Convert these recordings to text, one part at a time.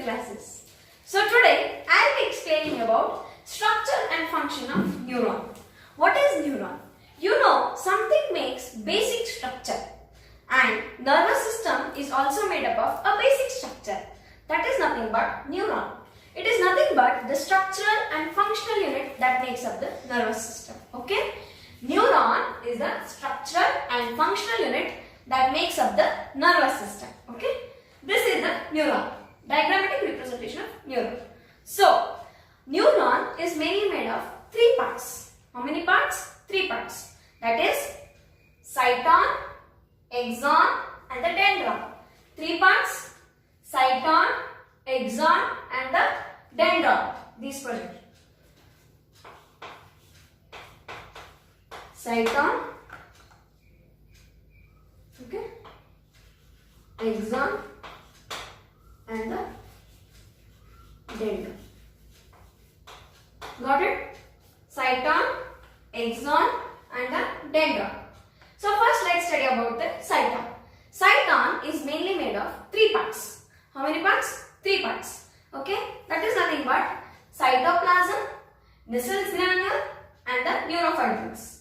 classes. So today I will be explaining about structure and function of neuron. What is neuron? You know, something makes basic structure and nervous system is also made up of a basic structure. That is nothing but neuron. It is nothing but the structural and functional unit that makes up the nervous system. Okay? Neuron is the structural and functional unit that makes up the nervous system. Okay? This is the neuron. Diagrammatic representation of neuron. So, neuron is mainly made of three parts. How many parts? Three parts. That is cyton, axon and the dendron. Three parts: cyton, axon and the dendron. These project. Cyton, okay, axon and the dendron. Got it? Cyton, axon and the dendron. So first let's study about the cyton. Cyton is mainly made of three parts. How many parts? Three parts. Okay? That is nothing but cytoplasm, Nissen's granule and the neurofibrils.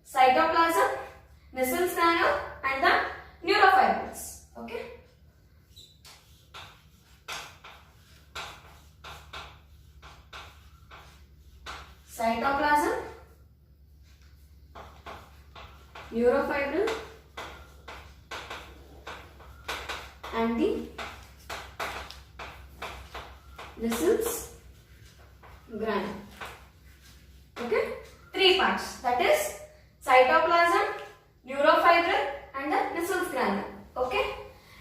Cytoplasm, Nissen's granule and the neurofibrils. Okay? Cytoplasm, neurofibril and the Nissen's granule. Okay? Three parts. That is cytoplasm, neurofibril and the Nissen's granule. Okay?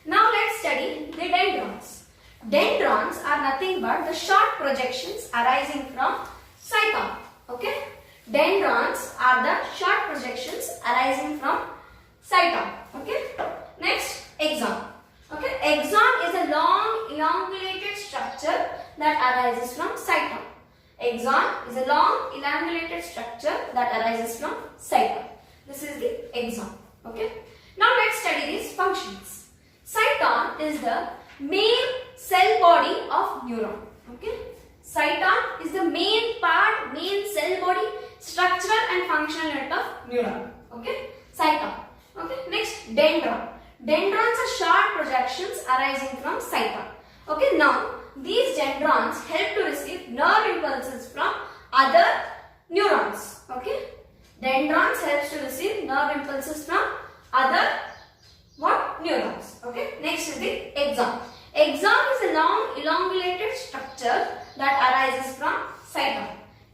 Now let's study the dendrons. Dendrons are nothing but the short projections arising from cyton. Okay? Dendrons are the short projections arising from cyton. Okay? Next, axon. Okay? Axon is a long elongulated structure that arises from cyton. Axon is a long elongulated structure that arises from cyton. This is the axon. Okay? Now let's study these functions. Cyton is the main cell body of neuron. Okay? Cyton is the main part, main cell body, structural and functional unit of neuron. Okay? Cyton. Okay? Next, dendron. Dendrons are short projections arising from cyton. Okay? Now, these dendrons help to receive nerve impulses from other neurons. Okay? Dendrons helps to receive nerve impulses from other what? Neurons. Okay? Next is the axon. Axon is a long elongulated structure that arises from cyton.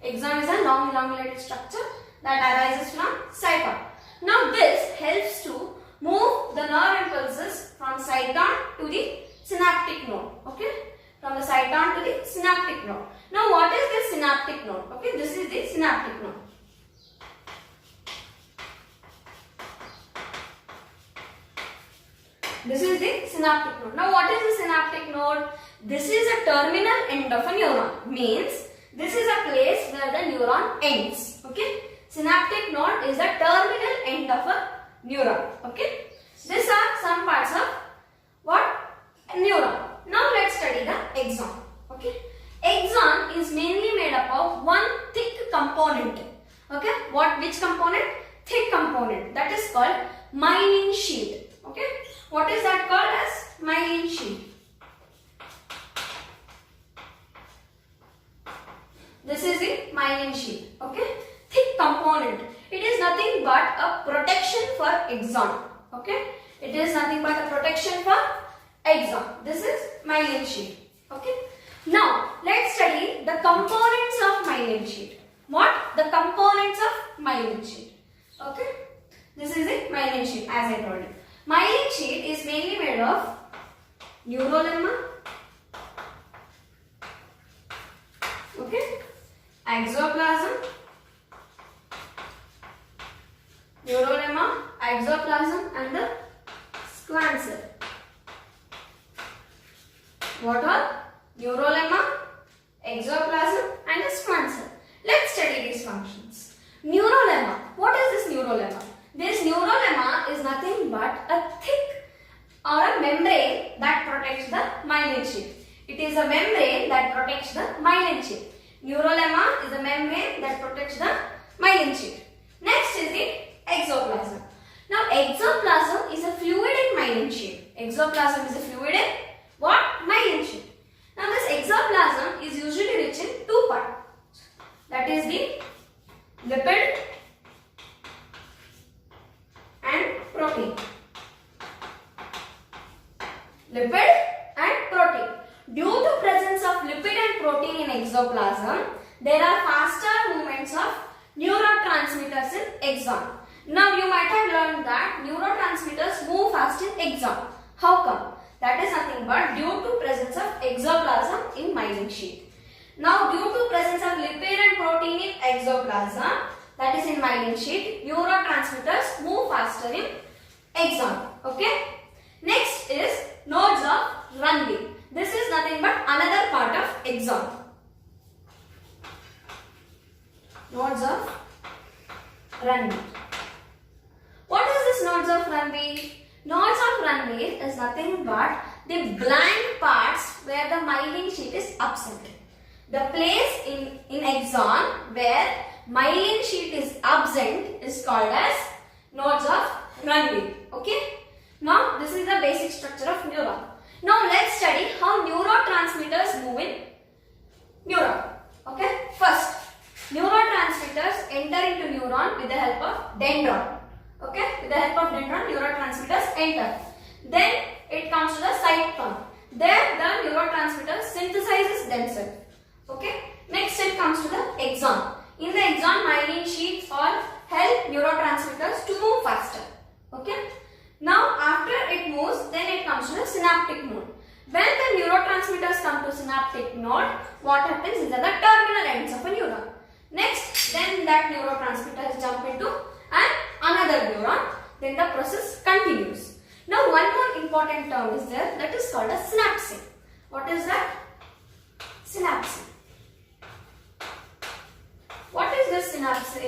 Axon is a long elongulated structure that arises from cyton. Now this helps to move the nerve impulses from cyton to the synaptic node. Okay? From the cyton to the synaptic node. Now what is this synaptic node? Okay? This is the synaptic node. This is the synaptic node. Now what is the synaptic node? This is a terminal end of a neuron. Means this is a place where the neuron ends. Okay? Synaptic node is the terminal end of a neuron. Okay? These are some parts of what? A neuron. Now let's study the axon. Okay? Axon is mainly made up of one thick component. Okay? Which component? Thick component. That is called myelin sheath. Okay? What is that called as? Myelin sheath. This is the myelin sheath. Okay? Thick component. It is nothing but a protection for axon. Okay? It is nothing but a protection for axon. This is myelin sheath. Okay? Now, let's study the components of myelin sheath. What? The components of myelin sheath. Okay? This is the myelin sheath as I told you. Myelin sheath is mainly made of neurolemma, okay, exoplasm, neurolemma, exoplasm and the schwann cell. What are? Neurolemma, exoplasm and the schwann cell. Let's study these functions. Neurolemma. What is this neurolemma? This neurolemma is nothing but a thick or a membrane that protects the myelin sheath. It is a membrane that protects the myelin sheath. Neurolemma is a membrane that protects the myelin sheath. Next is the exoplasm. Now exoplasm is a fluid in myelin sheath. Exoplasm is a fluid in what? Myelin sheath. Now this exoplasm is usually rich in two parts. That is the lipid and protein. Lipid and protein. Due to presence of lipid and protein in exoplasm, there are faster movements of neurotransmitters in axon. Now you might have learned that neurotransmitters move fast in axon. How come? That is nothing but due to presence of exoplasm in myelin sheath. Now due to presence of lipid and protein in exoplasm, that is in myelin sheath, neurotransmitters move faster in axon. Okay. Next is nodes of Runge. This is nothing but another part of axon. Nodes of Runge. What is this nodes of Runge? Nodes of Runge is nothing but the blank parts where the myelin sheath is absent. The place in axon where myelin sheath is absent is called as nodes of Runge. Okay. Now this is the basic structure of neuron. Now let's study how neurotransmitters move in neuron. Okay. First, neurotransmitters enter into neuron with the help of dendron. Okay. With the help of dendron, neurotransmitters enter. Then it comes to the cytoplasm. There the neurotransmitter synthesizes themselves. Okay. Next it comes to the axon. In the axon, myelin sheaths or help neurotransmitters to move faster. Okay. Now after it moves, then it comes to the synaptic node. When the neurotransmitters come to synaptic node, what happens is that the terminal ends of a neuron. Next, then that neurotransmitters jump into another neuron. Then the process continues. Now one more important term is there, that is called a synapse. What is that? Synapse. What is this synapse?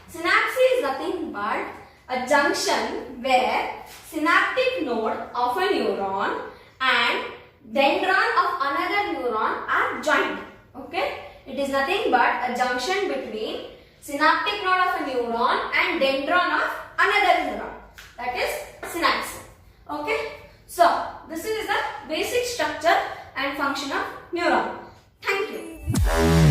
Synapse is nothing but a junction where synaptic node of a neuron and dendron of another neuron are joined. Okay? It is nothing but a junction between synaptic node of a neuron and dendron of another neuron. That is synapse. Okay? So, this is the basic structure and function of neuron. Thank you.